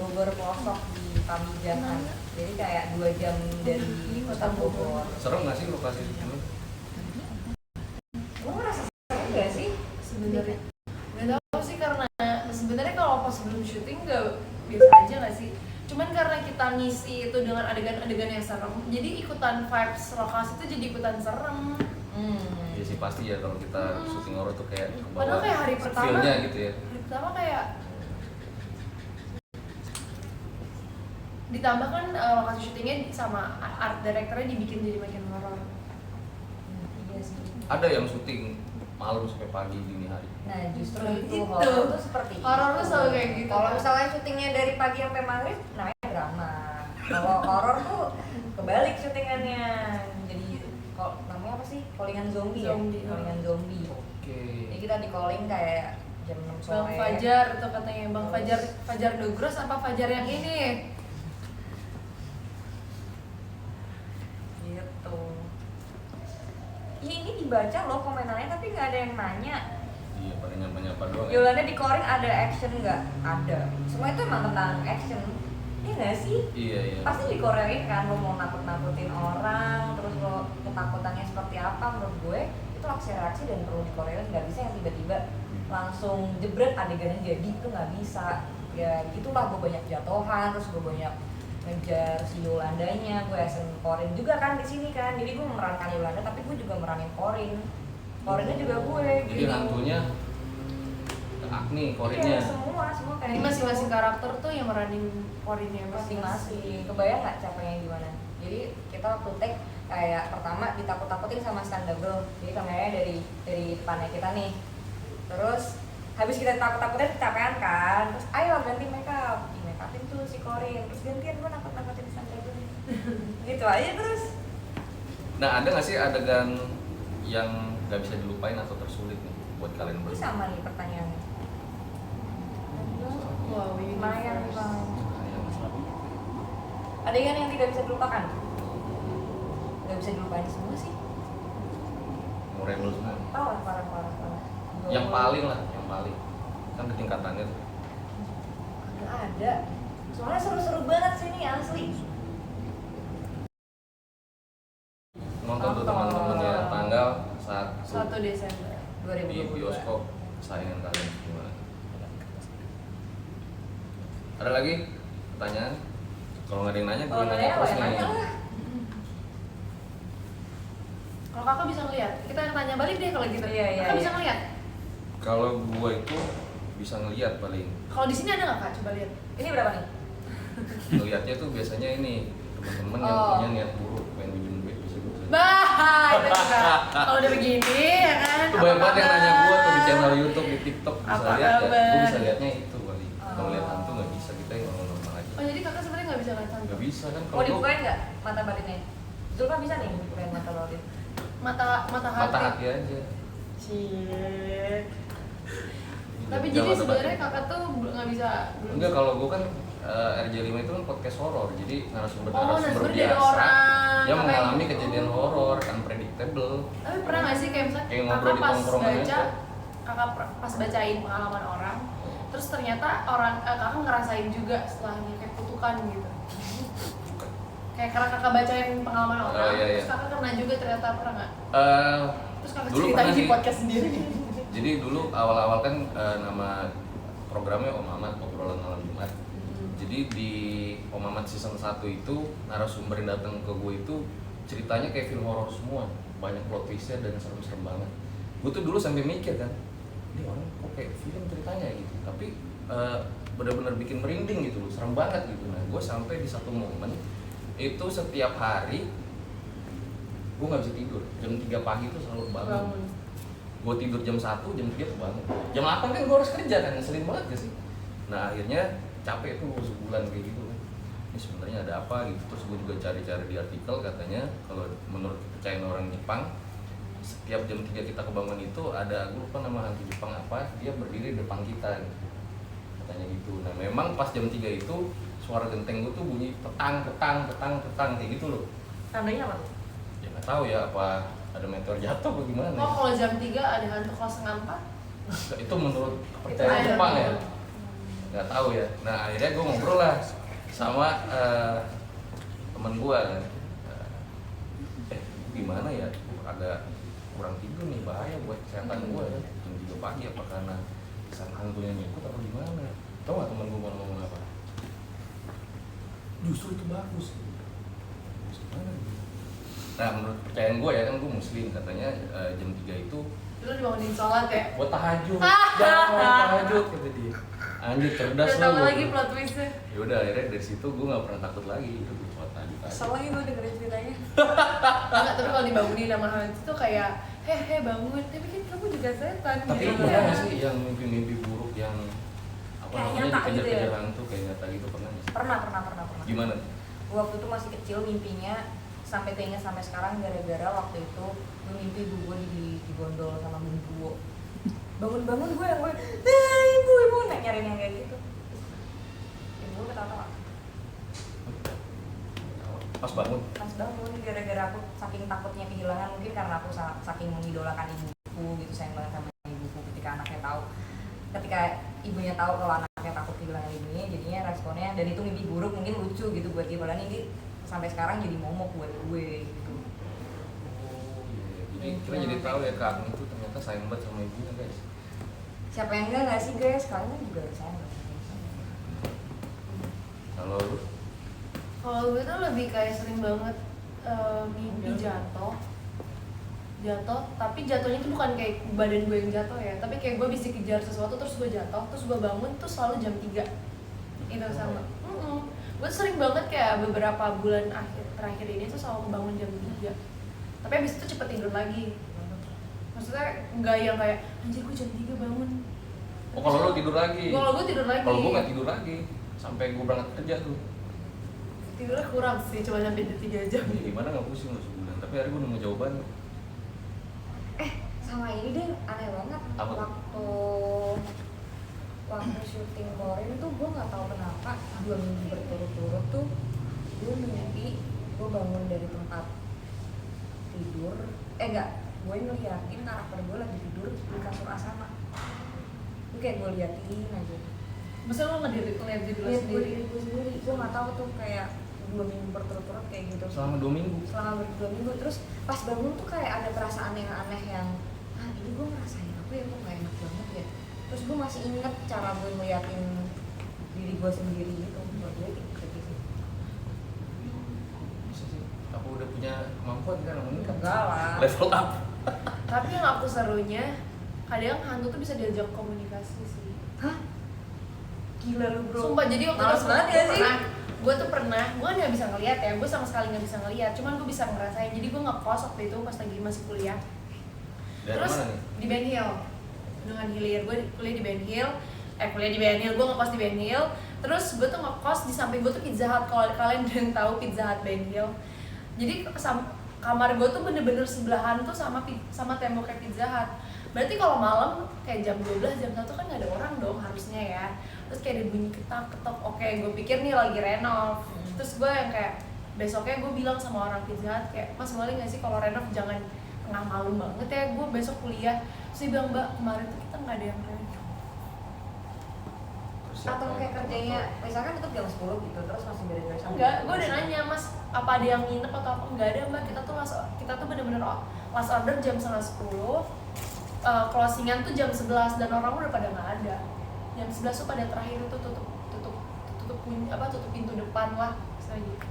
Bogor pelosok di Pamijahan. Jadi kayak 2 jam dari kota Bogor. Serem nggak sih lokasi itu? Lo ngerasa serem nggak sih? Sebenarnya nggak tahu sih, karena sebenarnya kalau pas sebelum syuting nggak biasa aja nggak sih. Cuman karena kita ngisi itu dengan adegan-adegan yang serem, jadi ikutan vibes lokasi itu jadi ikutan serem. Iya sih pasti ya kalau kita syuting horor tuh kayak Padahal kayak hari pertama, feel-nya gitu ya. Hari pertama kayak ditambah kan lokasi syutingnya sama art directornya dibikin jadi makin horor. Iya sih. Ada yang syuting malam sampai pagi dini hari. Nah justru Itu. itu horor tuh seperti Horor itu. tuh selalu kayak gitu. Kalau misalnya syutingnya dari pagi sampai maghrib, namanya drama. Kalau horor tuh kebalik syutingannya. Jadi kalau namanya apa sih? Callingan zombie ya? Zombie. Callingan zombie. Oke. Jadi kita di calling kayak jam 6 sore. Bang Fajar itu katanya, Bang Fajar Nugros apa Fajar yang ini? Gitu. Ya ini dibaca loh komentarnya tapi nggak ada yang nanya. Iya pada nyapa-nyapa doang. Ya? Yolanda di calling ada action nggak? Ada. Semua itu emang tentang action. Iya nggak sih? Iya iya. Pasti dikoreoin kan, lo mau nakut-nakutin orang, terus lo ketakutannya seperti apa. Menurut gue itu aksi-reaksi dan perlu dikoreoin, nggak bisa yang tiba-tiba langsung jebret adegannya jadi, itu nggak bisa. Ya gitulah, gue banyak jatuhan, terus gue banyak ngejar si Yolandanya, gue asen Corin juga kan di sini kan, jadi gue memerankan Yolanda tapi gue juga meranin Corinnya juga gue. Jadi hantunya Agni, Corinnya. Iya, semua kayak Jadi masing-masing karakter tuh yang meranin Corinnya masing-masing. Kebayang nggak capeknya gimana? Jadi kita waktu take kayak pertama ditakut-takutin sama stand double. Jadi kameranya dari depannya kita nih. Terus habis kita takut-takutin kecapean kan. Terus ayo ganti makeup. Di makeupin tuh si Corin. Terus gantian gue nakut-nakutin stand double. Gitu aja terus. Nah ada nggak sih adegan yang nggak bisa dilupain atau tersulit nih buat kalian Ini berdua? sama nih pertanyaannya. Wow, Lumayan universe. bang. Nah, Adegan yang tidak bisa dilupakan. Gak bisa dilupain semua sih. Nguren dulu semua. Parah. Yang paling lah, yang paling kan ada tingkatannya tuh. Nggak ada. Soalnya seru-seru banget sih ini asli. Nonton tuh teman-teman ya tanggal 1 Desember 2022. di bioskop kesayangan kalian semua. Ada lagi pertanyaan? Kalau nggak ada yang nanya, gue Kalau nanya nanya terus apa nih. nanya lah. Kalau kakak bisa ngeliat, kita yang tanya balik deh kalau gitu. Iya, Kakak bisa iya. ngeliat. Kalau gue itu bisa ngelihat paling. Kalau di sini ada nggak kak? Coba lihat. Ini berapa nih? Ngelihatnya tuh biasanya ini teman-teman yang Oh. punya niat buruk pengen minjem duit bisa gue. Bah, itu juga. Kalau udah begini ya kan. Itu banyak apa banget yang nanya gue tuh di kabar? channel YouTube, di TikTok bisa Apa lihat ya. kabar? Gue bisa lihatnya itu kali. Kalau Oh. lihat hantu nggak bisa, kita yang normal aja. Oh jadi kakak sebenarnya nggak bisa ngeliat hantu? Nggak bisa kan Mau kalau gue dibukain nggak mata batinnya? Zulfa bisa nih bukain mata batin. Mata hati. mata hati aja. Cie. Tapi Jangan jadi mata sebenarnya batin. kakak tuh nggak bisa. belum Enggak, bisa. kalau gue kan RJ5 itu kan podcast horor, jadi narasumber narasumber dari biasa orang. yang Kakak mengalami yang- kejadian horor, unpredictable. Tapi pernah nggak sih kayak misalnya Kayak ngobrol kakak di pas tongkrongan baca, aja. kakak pas bacain pengalaman orang, terus ternyata kakak ngerasain juga setelahnya kayak kutukan gitu. Kayak karena kakak bacain pengalaman Oh, orang, iya, iya. terus kakak kena juga ternyata, pernah nggak? Terus kakak Dulu ceritain pernah di sih. podcast sendiri. Jadi dulu awal-awal kan nama programnya Om Mamat, obrolan malam Jumat. Jadi di Om Mamat season 1 itu narasumber yang datang ke gue itu ceritanya kayak film horor semua, banyak plot twistnya dan serem-serem banget. Gue tuh dulu sampai mikir kan, ini orang kok kayak film ceritanya gitu, tapi benar-benar bikin merinding gitu loh, serem banget gitu. Nah gue sampai di satu momen itu setiap hari gue nggak bisa tidur, jam 3 pagi itu selalu bangun. Gue tidur jam 1, jam 3 tuh bangun. Jam 8 kan gue harus kerja kan, ngeselin banget gak sih? Nah akhirnya capek tuh sebulan kayak gitu kan. Ini sebenarnya ada apa gitu. Terus gue juga cari-cari di artikel, katanya kalau menurut kepercayaan orang Jepang, setiap jam 3 kita kebangun itu ada, gue lupa nama hantu Jepang apa, dia berdiri di depan kita gitu. Katanya gitu. Nah memang pas jam 3 itu suara genteng gue tuh bunyi petang kayak gitu loh. Tandanya apa tuh? Ya nggak tahu ya, apa ada meteor jatuh atau gimana. Oh kalau jam 3 ada hantu kelas 4? Itu menurut Itu kepercayaan ada. Jepang ya. nggak tahu ya. Nah akhirnya gue ngobrol lah sama temen gue kan, gimana ya, agak kurang tidur nih, bahaya buat kesehatan gue ya, jam 3 pagi apa karena kesan hantunya ngikut atau gimana. Tau gak temen gue mau ngomong apa? Justru itu bagus. Bagus gimana? Nah menurut kepercayaan gue ya, kan gue muslim, katanya jam 3 itu Lu dibangunin sholat ya? buat tahajud, jangan tahajud kata dia. Anjir cerdas Udah lu. tambah lagi plot twistnya. Ya udah akhirnya dari situ gue nggak pernah takut lagi, itu gue buat tahajud aja. Kesel lagi gue dengerin ceritanya. Enggak, tapi kalau dibangunin sama hantu tuh kayak hehe bangun, tapi kan kamu juga setan. Tapi gitu. pernah nggak sih yang mimpi-mimpi buruk yang apa Kayak namanya nyata gitu dikejar-kejar ya? hantu kayak nyata gitu, pernah nggak sih? Pernah. Gimana? Waktu itu masih kecil mimpinya sampai keinget sampai sekarang gara-gara waktu itu gue mimpi ibu gue digondol sama gue. Bangun-bangun gue yang ibu nyariin yang kayak gitu. Ibu gue ketawa. Pas bangun. Pas bangun gara-gara aku saking takutnya kehilangan, mungkin karena aku saking mengidolakan ibuku gitu, sayang banget sama ibuku. Ketika ibunya tahu kalau anaknya takut kehilangan ibunya, jadinya responnya, dan itu mimpi buruk mungkin lucu gitu buat dia, padahal ini sampai sekarang jadi momok buat gue gitu. Oh iya, jadi kita jadi tahu ya Kak Agni itu ternyata sayang banget sama ibunya guys. Siapa yang enggak sih guys, kalian kan juga sayang banget. Kalau lu? Kalau gue tuh lebih kayak sering banget mimpi jatuh, tapi jatuhnya tuh bukan kayak badan gue yang jatuh ya, tapi kayak gue bisa kejar sesuatu terus gue jatuh, terus gue bangun tuh selalu jam 3 itu sama. Gue sering banget kayak beberapa bulan terakhir ini tuh selalu bangun jam 3, tapi abis itu cepet tidur lagi. Maksudnya nggak yang kayak anjir gue jam 3 bangun. Oh kalau lu tidur lagi? Kalau gue tidur lagi. Kalau gue nggak tidur lagi sampai gue berangkat kerja tuh. Tidurnya kurang sih, cuma sampai 3 jam. Ya, gimana nggak pusing lu sebulan? Tapi hari gue nemu jawabannya. Sama ini deh aneh banget. Apa tuh? Waktu syuting Korea tuh gue nggak tahu kenapa 2 minggu berturut-turut tuh gue mimpi gue bangun dari tempat tidur, gue ngeliatin karakter gue lagi tidur di kasur asrama. Itu kayak gue liatin aja. Masa lo ngeliat diri lo Lihat sendiri? gue sendiri, gue nggak tahu tuh kayak 2 minggu berturut-turut kayak gitu. Selama 2 minggu? Selama 2 minggu, terus pas bangun tuh kayak ada perasaan yang aneh yang ini gue ngerasain apa ya, kok gak enak banget ya. Terus gue masih inget cara gue ngeliatin diri gue sendiri gitu. Buat gue kayak gitu. Bisa sih. Aku udah punya kemampuan kan meningkat. Enggak lah. Level up. Tapi yang aku serunya, kadang hantu tuh bisa diajak komunikasi sih. Hah? Gila lu bro. Sumpah, jadi waktu Males banget ya sih. gue nggak bisa ngeliat ya, gue sama sekali nggak bisa ngeliat, cuman gue bisa ngerasain. Jadi gue ngekos waktu itu pas lagi masih kuliah. Dari Terus mana nih? di Ben Hill, dengan hilir gue kuliah di Ben Hill, gue ngekos di Ben Hill. Terus gue tuh ngekos di samping gue tuh Pizza Hut, kalau kalian udah tahu Pizza Hut Ben Hill. Jadi kamar gue tuh bener-bener sebelahan tuh sama temboknya Pizza Hut. Berarti kalau malam kayak jam 12, jam 1 kan gak ada orang dong harusnya ya. Terus kayak ada bunyi ketok, oke gue pikir nih lagi renov. Terus gue yang kayak besoknya gue bilang sama orang Pizza Hut kayak, Mas boleh gak sih kalau renov jangan tengah malam banget ya, gue besok kuliah. Terus dia bilang, Mbak kemarin tuh kita gak ada yang renov. Atau kayak kerjanya, misalkan tutup jam 10 gitu, terus masih beres-beres. Enggak, gue udah nanya, Mas apa ada yang nginep atau apa? Enggak ada Mbak, kita tuh bener-bener last order jam 9:30, closingan tuh jam 11 dan orang udah pada nggak ada. Jam 11 tuh pada terakhir itu tutup pintu depan lah misalnya gitu.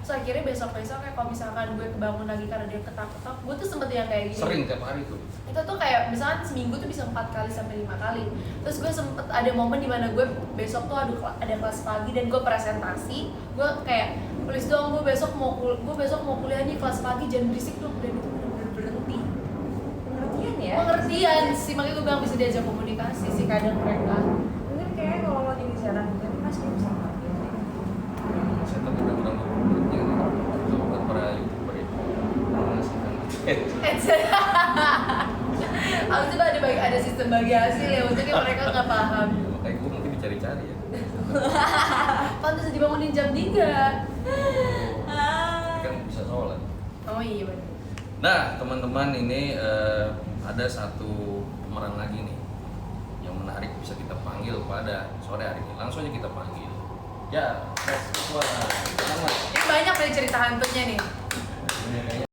So akhirnya besok kayak kalau misalkan gue kebangun lagi karena dia ketok-ketok, gue tuh sempet yang kayak gini. Sering tiap hari tuh? Itu tuh kayak misalkan seminggu tuh bisa 4 kali sampai 5 kali. Terus gue sempet ada momen dimana gue besok tuh ada kelas pagi dan gue presentasi. Gue kayak, please dong gue besok mau kuliah nih kelas pagi, jangan berisik dong. Dan itu bener-bener berhenti. Pengertian ya? Pengertian sih, makanya gue bilang bisa diajak komunikasi sih kadang mereka. Mungkin kayaknya kalau lo jadi siaran mungkin Mas dia bisa ngertiin deh. Saya tapi udah kurang berikutnya nih. Itu buat para youtuber itu mengasihkan Habis itu ada sistem bagi hasil ya, maksudnya mereka nggak paham. Makanya gue mungkin dicari-cari ya. Pantes dibangunin jam 3. Kan bisa sholat. Oh iya benar. Nah teman-teman ini ada satu pemeran lagi nih yang menarik menarik bisa kita panggil pada sore hari ini. Langsung aja kita panggil. Ya, wah, Ini banyak dari cerita hantunya nih.